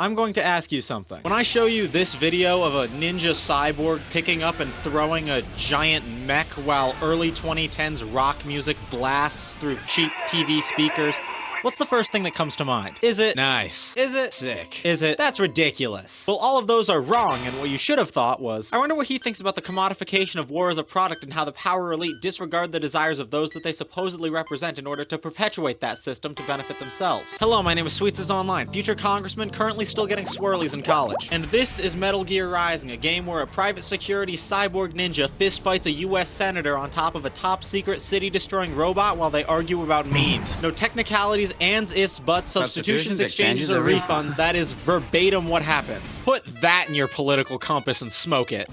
I'm going to ask you something. When I show you this video of a ninja cyborg picking up and throwing a giant mech while early 2010s rock music blasts through cheap TV speakers, what's the first thing that comes to mind? Is it nice? Is it sick? Is it that's ridiculous? Well, all of those are wrong, and what you should have thought was, I wonder what he thinks about the commodification of war as a product and how the power elite disregard the desires of those that they supposedly represent in order to perpetuate that system to benefit themselves. Hello, my name is Sweets Online, future congressman currently still getting swirlies in college. And this is Metal Gear Rising, a game where a private security cyborg ninja fistfights a US senator on top of a top secret city-destroying robot while they argue about memes. No technicalities, ands, ifs, buts, substitutions, exchanges, or refunds. That is verbatim what happens. Put that in your political compass and smoke it.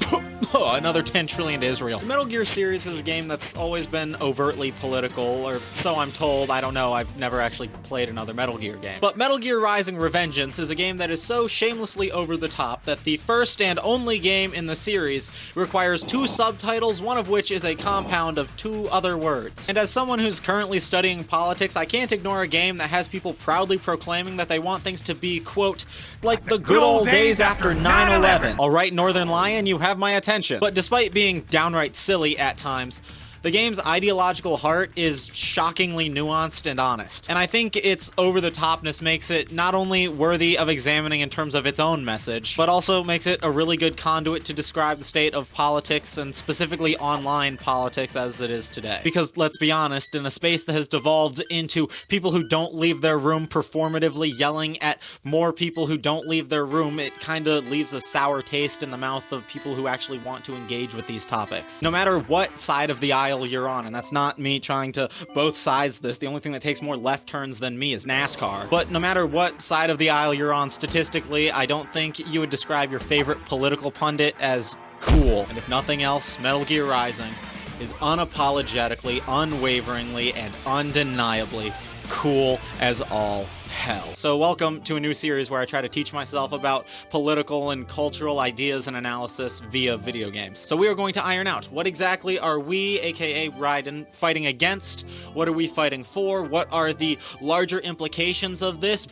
Oh, another 10 trillion to Israel. The Metal Gear series is a game that's always been overtly political, or so I'm told. I don't know, I've never actually played another Metal Gear game. But Metal Gear Rising: Revengeance is a game that is so shamelessly over the top that the first and only game in the series requires 2 subtitles, one of which is a compound of 2 other words. And as someone who's currently studying politics, I can't ignore a game that has people proudly proclaiming that they want things to be, quote, like the good old days after 9/11. All right, Northern Lion, you have my attention. But despite being downright silly at times, the game's ideological heart is shockingly nuanced and honest. And I think its over-the-topness makes it not only worthy of examining in terms of its own message, but also makes it a really good conduit to describe the state of politics, and specifically online politics as it is today. Because let's be honest, in a space that has devolved into people who don't leave their room performatively yelling at more people who don't leave their room, it kinda leaves a sour taste in the mouth of people who actually want to engage with these topics. No matter what side of the aisle you're on, and that's not me trying to both sides this. The only thing that takes more left turns than me is NASCAR. But no matter what side of the aisle you're on statistically, I don't think you would describe your favorite political pundit as cool. And if nothing else, Metal Gear Rising is unapologetically, unwaveringly, and undeniably cool as all hell. So welcome to a new series where I try to teach myself about political and cultural ideas and analysis via video games. So we are going to iron out, what exactly are we, aka Raiden, fighting against? What are we fighting for? What are the larger implications of this?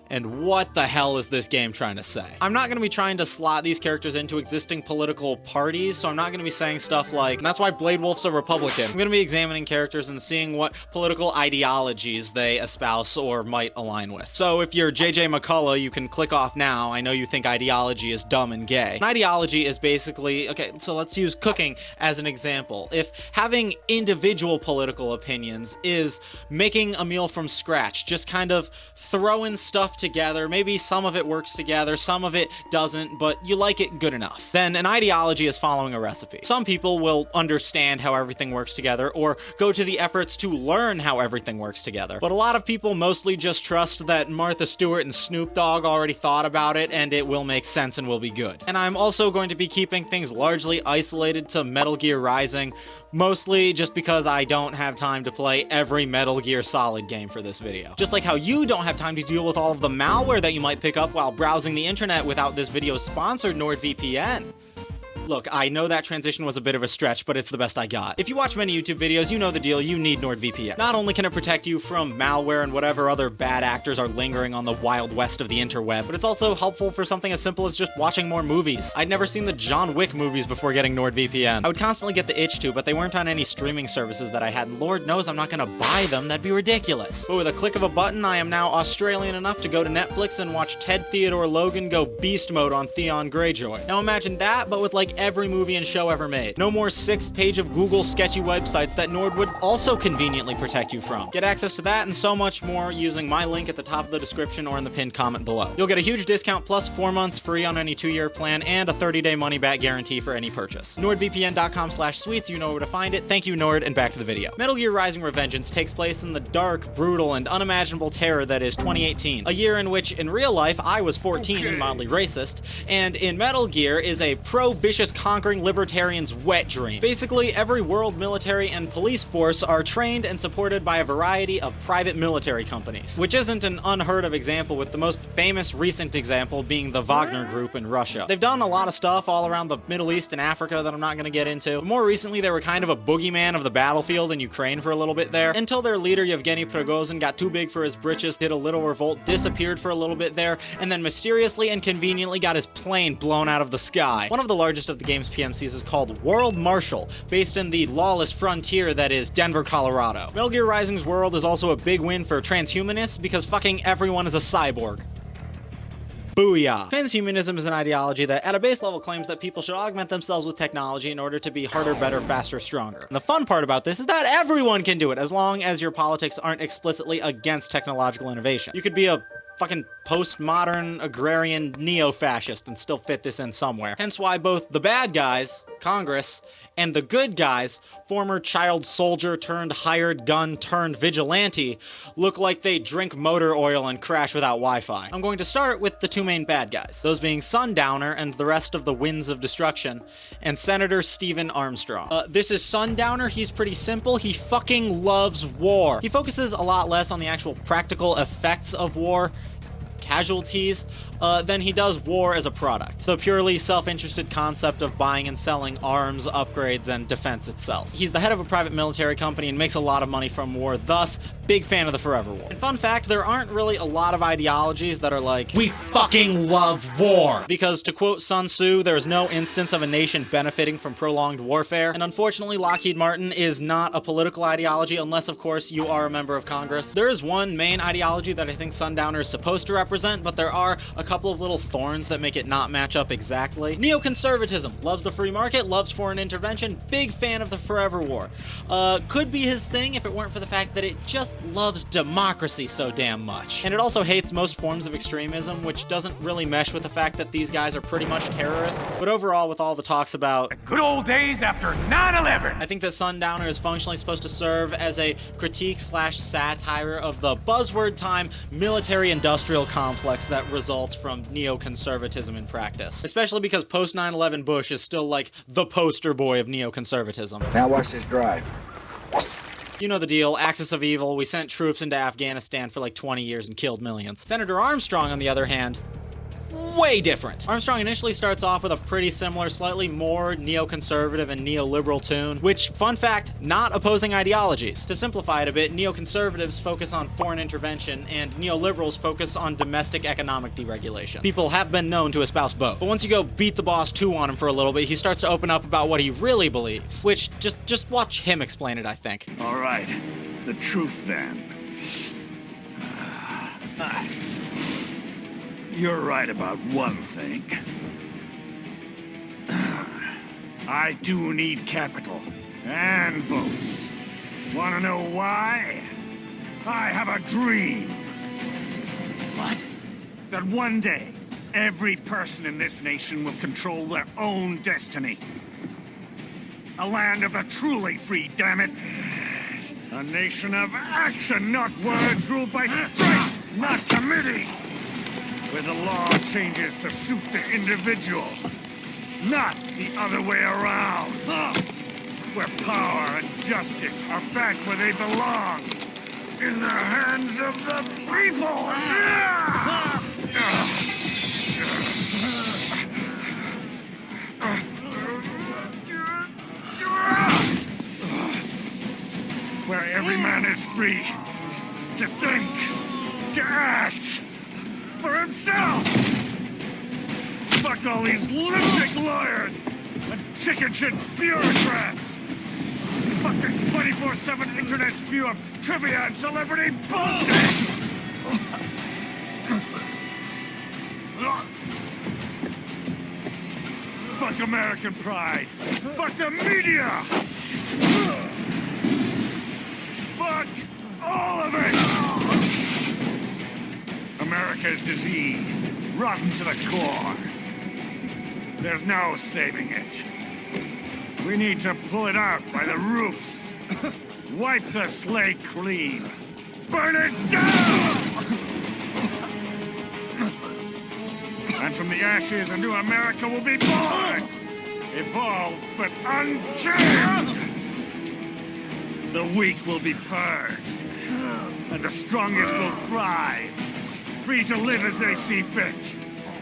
And what the hell is this game trying to say? I'm not going to be trying to slot these characters into existing political parties, so I'm not going to be saying stuff like, that's why Blade Wolf's a Republican. I'm going to be examining characters and seeing what political ideologies they espouse or might align with. So if you're JJ McCullough, you can click off now. I know you think ideology is dumb and gay. An ideology is basically, okay, so let's use cooking as an example. If having individual political opinions is making a meal from scratch, just kind of throwing stuff together, maybe some of it works together, some of it doesn't, but you like it good enough, then an ideology is following a recipe. Some people will understand how everything works together or go to the efforts to learn how everything works together. But a lot of people mostly just trust that Martha Stewart and Snoop Dogg already thought about it and it will make sense and will be good. And I'm also going to be keeping things largely isolated to Metal Gear Rising, mostly just because I don't have time to play every Metal Gear Solid game for this video. Just like how you don't have time to deal with all of the malware that you might pick up while browsing the internet without this video's sponsor, NordVPN. Look, I know that transition was a bit of a stretch, but it's the best I got. If you watch many YouTube videos, you know the deal, you need NordVPN. Not only can it protect you from malware and whatever other bad actors are lingering on the wild west of the interweb, but it's also helpful for something as simple as just watching more movies. I'd never seen the John Wick movies before getting NordVPN. I would constantly get the itch to, but they weren't on any streaming services that I had, and Lord knows I'm not gonna buy them, that'd be ridiculous. But with a click of a button, I am now Australian enough to go to Netflix and watch Ted Theodore Logan go beast mode on Theon Greyjoy. Now imagine that, but with like every movie and show ever made. No more 6th page of Google sketchy websites that Nord would also conveniently protect you from. Get access to that and so much more using my link at the top of the description or in the pinned comment below. You'll get a huge discount plus 4 months free on any 2-year plan and a 30-day money-back guarantee for any purchase. NordVPN.com/sweets, you know where to find it. Thank you, Nord, and back to the video. Metal Gear Rising: Revengeance takes place in the dark, brutal, and unimaginable terror that is 2018, a year in which, in real life, I was 14 and mildly racist, and in Metal Gear is a pro-vicious ambitious, conquering libertarian's wet dream. Basically, every world military and police force are trained and supported by a variety of private military companies, which isn't an unheard of example, with the most famous recent example being the Wagner Group in Russia. They've done a lot of stuff all around the Middle East and Africa that I'm not going to get into. But more recently, they were kind of a boogeyman of the battlefield in Ukraine for a little bit there, until their leader Yevgeny Prigozhin got too big for his britches, did a little revolt, disappeared for a little bit there, and then mysteriously and conveniently got his plane blown out of the sky. One of the largest of the game's PMCs is called World Marshal, based in the lawless frontier that is Denver, Colorado. Metal Gear Rising's world is also a big win for transhumanists because fucking everyone is a cyborg. Booyah! Transhumanism is an ideology that at a base level claims that people should augment themselves with technology in order to be harder, better, faster, stronger. And the fun part about this is that everyone can do it as long as your politics aren't explicitly against technological innovation. You could be a fucking postmodern, agrarian, neo-fascist and still fit this in somewhere. Hence why both the bad guys, Congress, and the good guys, former child soldier turned hired gun turned vigilante, look like they drink motor oil and crash without Wi-Fi. I'm going to start with the two main bad guys, those being Sundowner and the rest of the Winds of Destruction, and Senator Stephen Armstrong. This is Sundowner. He's pretty simple. He fucking loves war. He focuses a lot less on the actual practical effects of war, casualties, than he does war as a product. The purely self-interested concept of buying and selling arms, upgrades, and defense itself. He's the head of a private military company and makes a lot of money from war, thus, big fan of the Forever War. And fun fact, there aren't really a lot of ideologies that are like, we fucking love war! Because to quote Sun Tzu, there is no instance of a nation benefiting from prolonged warfare, and unfortunately Lockheed Martin is not a political ideology unless, of course, you are a member of Congress. There is one main ideology that I think Sundowner is supposed to represent, but there are a couple of little thorns that make it not match up exactly. Neoconservatism. Loves the free market, loves foreign intervention, big fan of the Forever War. Could be his thing if it weren't for the fact that it just loves democracy so damn much. And it also hates most forms of extremism, which doesn't really mesh with the fact that these guys are pretty much terrorists. But overall, with all the talks about the good old days after 9/11, I think that Sundowner is functionally supposed to serve as a critique slash satire of the buzzword time military-industrial complex that results from neoconservatism in practice. Especially because post 9/11 Bush is still like the poster boy of neoconservatism. Now watch this drive. You know the deal, axis of evil, we sent troops into Afghanistan for like 20 years and killed millions. Senator Armstrong, on the other hand, way different. Armstrong initially starts off with a pretty similar, slightly more neoconservative and neoliberal tune, which, fun fact, not opposing ideologies. To simplify it a bit, neoconservatives focus on foreign intervention, and neoliberals focus on domestic economic deregulation. People have been known to espouse both. But once you go beat the boss 2 on him for a little bit, he starts to open up about what he really believes, which, just watch him explain it, I think. all right, the truth then. You're right about one thing. I do need capital and votes. Wanna know why? I have a dream. What? That one day, every person in this nation will control their own destiny. A land of the truly free, damn it. A nation of action, not words, ruled by strength, not committee. Where the law changes to suit the individual, not the other way around. Where power and justice are back where they belong, in the hands of the people. Where every man is free to think, to act for himself! Fuck all these lipstick lawyers and chicken shit bureaucrats! Fuck this 24/7 internet spew of trivia and celebrity bullshit! Fuck American pride! Fuck the media! Fuck all of it! America's diseased, rotten to the core. There's no saving it. We need to pull it out by the roots. Wipe the slate clean. Burn it down! And from the ashes, a new America will be born! Evolve, but unchained! The weak will be purged, and the strongest will thrive, free to live as they see fit.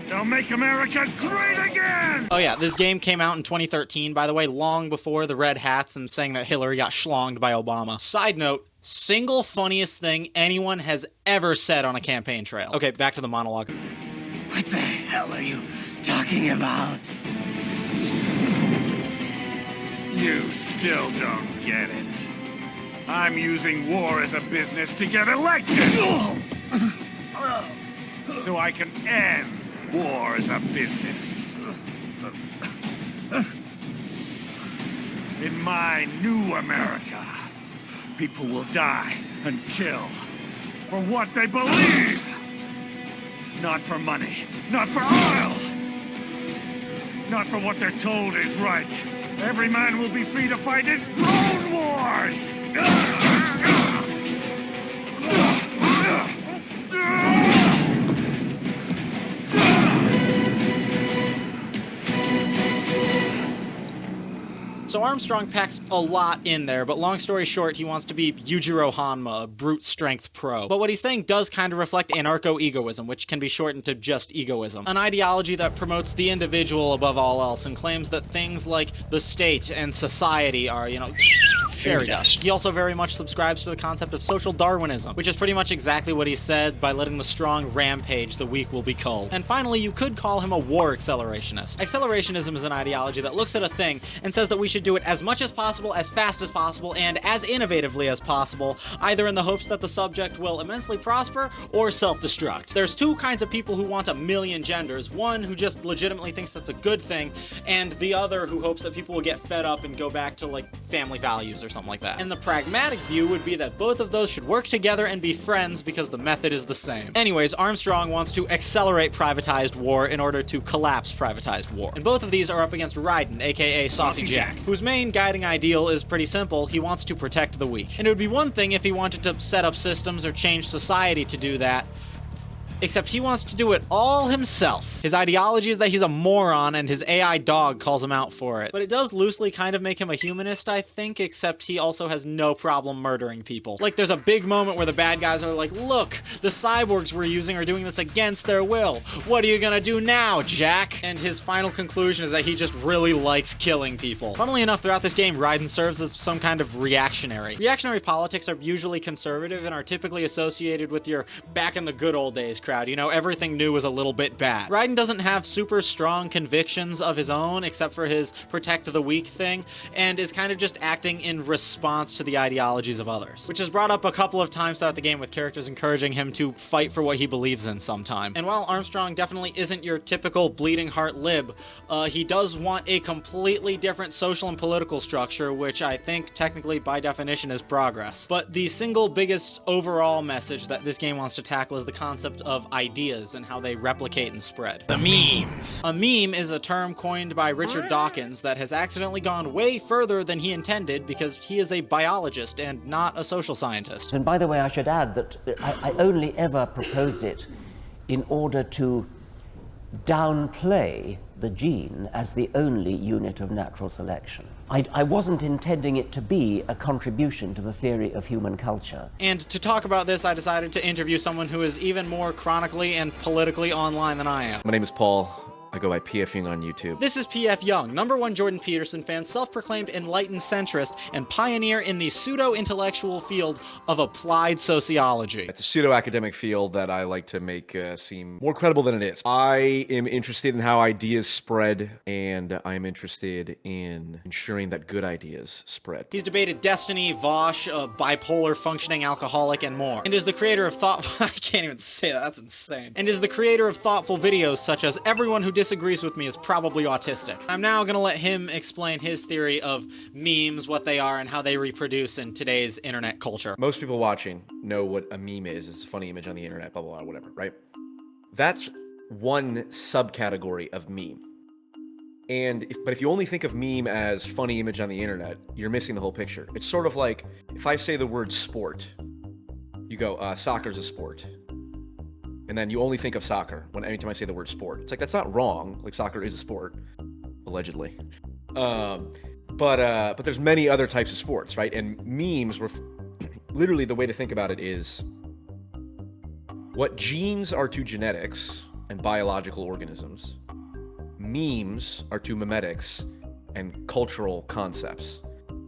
They'll make America great again! Oh yeah, this game came out in 2013, by the way, long before the red hats and saying that Hillary got schlonged by Obama. Side note, single funniest thing anyone has ever said on a campaign trail. Okay, back to the monologue. What the hell are you talking about? You still don't get it. I'm using war as a business to get elected! So I can end war as a business. In my new America, people will die and kill for what they believe. Not for money, not for oil, not for what they're told is right. Every man will be free to fight his own wars! So Armstrong packs a lot in there, but long story short, he wants to be Yujiro Hanma, a brute strength pro. But what he's saying does kind of reflect anarcho-egoism, which can be shortened to just egoism. An ideology that promotes the individual above all else and claims that things like the state and society are, fairy dust. He also very much subscribes to the concept of social Darwinism, which is pretty much exactly what he said: by letting the strong rampage, the weak will be culled. And finally, you could call him a war accelerationist. Accelerationism is an ideology that looks at a thing and says that we should do it as much as possible, as fast as possible, and as innovatively as possible, either in the hopes that the subject will immensely prosper or self-destruct. There's two kinds of people who want a million genders: one who just legitimately thinks that's a good thing, and the other who hopes that people will get fed up and go back to, like, family values or something like that. And the pragmatic view would be that both of those should work together and be friends because the method is the same. Anyways, Armstrong wants to accelerate privatized war in order to collapse privatized war. And both of these are up against Raiden, aka Saucy Jack, whose main guiding ideal is pretty simple: he wants to protect the weak. And it would be one thing if he wanted to set up systems or change society to do that, except he wants to do it all himself. His ideology is that he's a moron, and his AI dog calls him out for it. But it does loosely kind of make him a humanist, I think, except he also has no problem murdering people. Like, there's a big moment where the bad guys are like, look, the cyborgs we're using are doing this against their will. What are you gonna do now, Jack? And his final conclusion is that he just really likes killing people. Funnily enough, throughout this game, Raiden serves as some kind of reactionary. Reactionary politics are usually conservative and are typically associated with your back in the good old days crowd. Everything new is a little bit bad. Raiden doesn't have super strong convictions of his own, except for his protect the weak thing, and is kind of just acting in response to the ideologies of others, which is brought up a couple of times throughout the game, with characters encouraging him to fight for what he believes in sometime. And while Armstrong definitely isn't your typical bleeding heart lib, he does want a completely different social and political structure, which I think technically by definition is progress. But the single biggest overall message that this game wants to tackle is the concept of ideas and how they replicate and spread. The memes. A meme is a term coined by Richard Dawkins that has accidentally gone way further than he intended, because he is a biologist and not a social scientist. And by the way, I should add that I only ever proposed it in order to downplay the gene as the only unit of natural selection. I wasn't intending it to be a contribution to the theory of human culture. And to talk about this, I decided to interview someone who is even more chronically and politically online than I am. My name is Paul. I go by PF Young on YouTube. This is PF Young, #1 Jordan Peterson fan, self-proclaimed enlightened centrist, and pioneer in the pseudo-intellectual field of applied sociology. It's a pseudo-academic field that I like to make seem more credible than it is. I am interested in how ideas spread, and I'm interested in ensuring that good ideas spread. He's debated Destiny, Vosh, a bipolar functioning alcoholic, and more. And is the creator of I can't even say that, that's insane. And is the creator of thoughtful videos such as "Everyone Who Disagrees With Me Is Probably Autistic." I'm now gonna let him explain his theory of memes, what they are, and how they reproduce in today's internet culture. Most people watching know what a meme is. It's a funny image on the internet, blah, blah, blah, whatever, right? That's one subcategory of meme. But if you only think of meme as funny image on the internet, you're missing the whole picture. It's sort of like, if I say the word sport, you go, soccer's a sport. And then you only think of soccer anytime I say the word sport. It's like, that's not wrong. Like, soccer is a sport, allegedly. But there's many other types of sports, right? And memes were literally the way to think about it is what genes are to genetics and biological organisms, memes are to memetics and cultural concepts.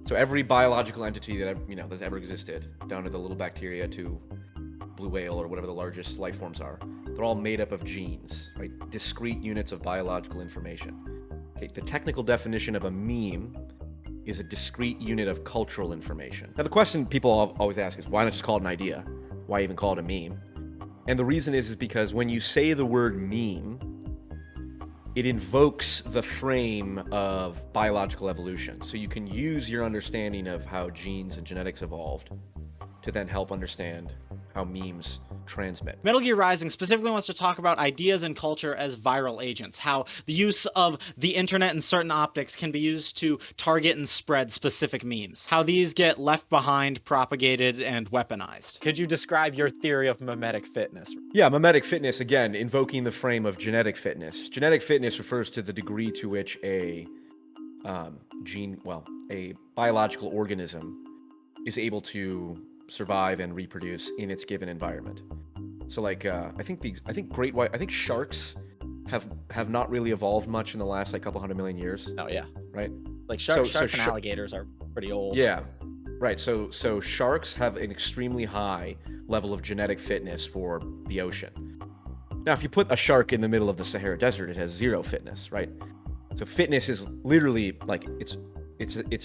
So every biological entity that that's ever existed, down to the little bacteria to blue whale or whatever the largest life forms are, they're all made up of genes, right? Discrete units of biological information. Okay, the technical definition of a meme is a discrete unit of cultural information. Now, the question people always ask is, why not just call it an idea? Why even call it a meme? And the reason is because when you say the word meme, it invokes the frame of biological evolution. So you can use your understanding of how genes and genetics evolved to then help understand how memes transmit. Metal Gear Rising specifically wants to talk about ideas and culture as viral agents, how the use of the internet and certain optics can be used to target and spread specific memes, how these get left behind, propagated, and weaponized. Could you describe your theory of memetic fitness? Yeah, memetic fitness, again, invoking the frame of genetic fitness. Genetic fitness refers to the degree to which a biological organism is able to survive and reproduce in its given environment. So like I think sharks have not really evolved much in the last couple 100 million years. Oh yeah. Right? Like sharks and alligators are pretty old. Yeah. Right. So sharks have an extremely high level of genetic fitness for the ocean. Now, if you put a shark in the middle of the Sahara Desert, it has zero fitness, right? So fitness is literally it's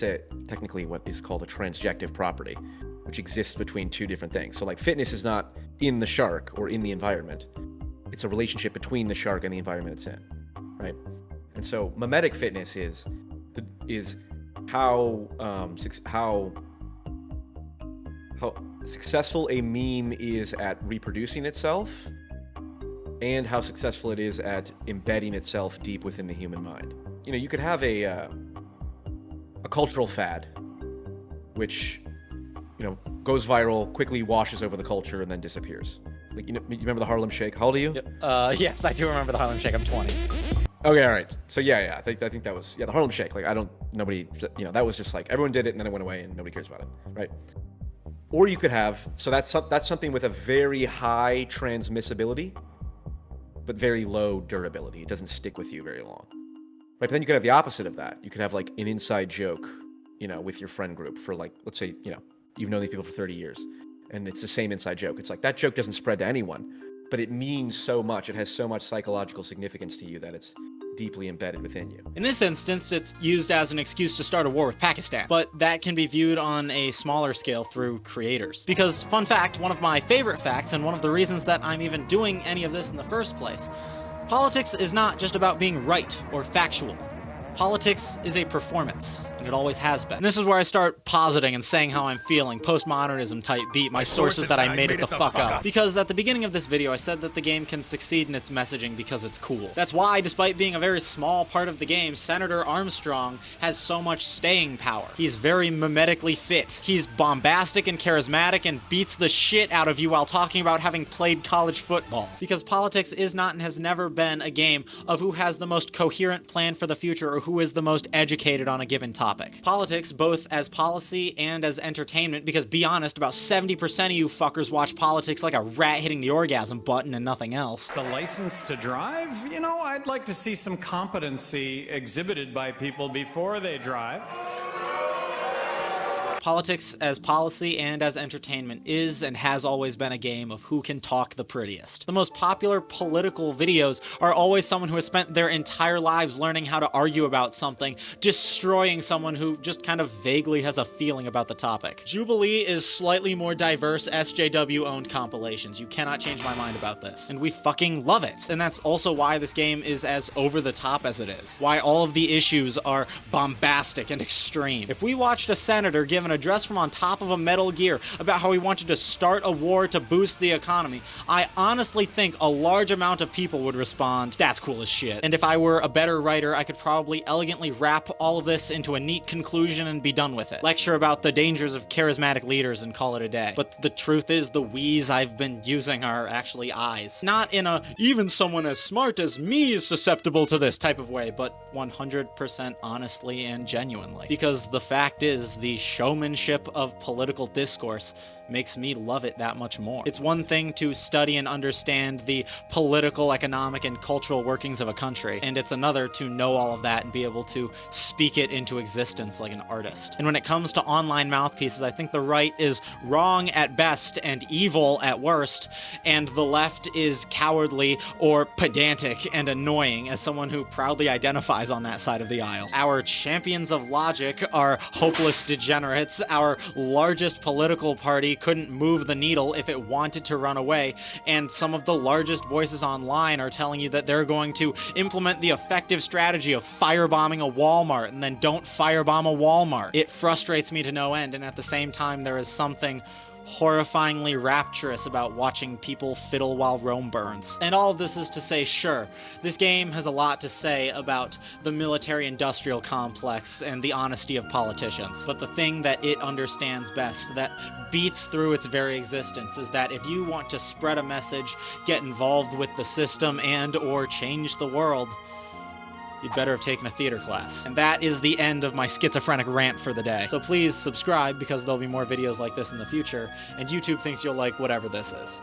a technically what is called a transjective property, which exists between two different things. So fitness is not in the shark or in the environment. It's a relationship between the shark and the environment it's in, right? And so memetic fitness is how successful a meme is at reproducing itself and how successful it is at embedding itself deep within the human mind. You could have a cultural fad, which goes viral, quickly washes over the culture, and then disappears. You remember the Harlem Shake? How old are you? Yes, I do remember the Harlem Shake. I'm 20. Okay, all right. So yeah, I think that was the Harlem Shake. That was just everyone did it and then it went away and nobody cares about it, right? Or you could have that's something with a very high transmissibility, but very low durability. It doesn't stick with you very long, right? But then you could have the opposite of that. You could have an inside joke, with your friend group for let's say you've known these people for 30 years, and it's the same inside joke. It's that joke doesn't spread to anyone, but it means so much. It has so much psychological significance to you that it's deeply embedded within you. In this instance, it's used as an excuse to start a war with Pakistan, but that can be viewed on a smaller scale through creators. Because, fun fact, one of my favorite facts, and one of the reasons that I'm even doing any of this in the first place, politics is not just about being right or factual. Politics is a performance, and it always has been. And this is where I start positing and saying how I'm feeling, postmodernism type beat, my sources that I made it the fuck up. Because at the beginning of this video, I said that the game can succeed in its messaging because it's cool. That's why, despite being a very small part of the game, Senator Armstrong has so much staying power. He's very memetically fit. He's bombastic and charismatic and beats the shit out of you while talking about having played college football. Because politics is not and has never been a game of who has the most coherent plan for the future or who is the most educated on a given topic. Politics, both as policy and as entertainment, because be honest, about 70% of you fuckers watch politics like a rat hitting the orgasm button and nothing else. The license to drive? I'd like to see some competency exhibited by people before they drive. Politics as policy and as entertainment is and has always been a game of who can talk the prettiest. The most popular political videos are always someone who has spent their entire lives learning how to argue about something, destroying someone who just kind of vaguely has a feeling about the topic. Jubilee is slightly more diverse SJW-owned compilations. You cannot change my mind about this. And we fucking love it. And that's also why this game is as over the top as it is. Why all of the issues are bombastic and extreme. If we watched a senator give an an address from on top of a Metal Gear about how he wanted to start a war to boost the economy, I honestly think a large amount of people would respond, "That's cool as shit." And if I were a better writer, I could probably elegantly wrap all of this into a neat conclusion and be done with it. Lecture about the dangers of charismatic leaders and call it a day. But the truth is, the we's I've been using are actually I's. Not in a, even someone as smart as me is susceptible to this type of way, but 100% honestly and genuinely. Because the fact is, the showmanship of political discourse makes me love it that much more. It's one thing to study and understand the political, economic, and cultural workings of a country, and it's another to know all of that and be able to speak it into existence like an artist. And when it comes to online mouthpieces, I think the right is wrong at best and evil at worst, and the left is cowardly or pedantic and annoying, as someone who proudly identifies on that side of the aisle. Our champions of logic are hopeless degenerates. Our largest political party couldn't move the needle if it wanted to run away, and some of the largest voices online are telling you that they're going to implement the effective strategy of firebombing a Walmart and then don't firebomb a Walmart. It frustrates me to no end, and at the same time there is something horrifyingly rapturous about watching people fiddle while Rome burns. And all of this is to say, sure, this game has a lot to say about the military-industrial complex and the honesty of politicians, but the thing that it understands best, that beats through its very existence, is that if you want to spread a message, get involved with the system, and or change the world, you'd better have taken a theater class. And that is the end of my schizophrenic rant for the day. So please subscribe, because there'll be more videos like this in the future, and YouTube thinks you'll like whatever this is.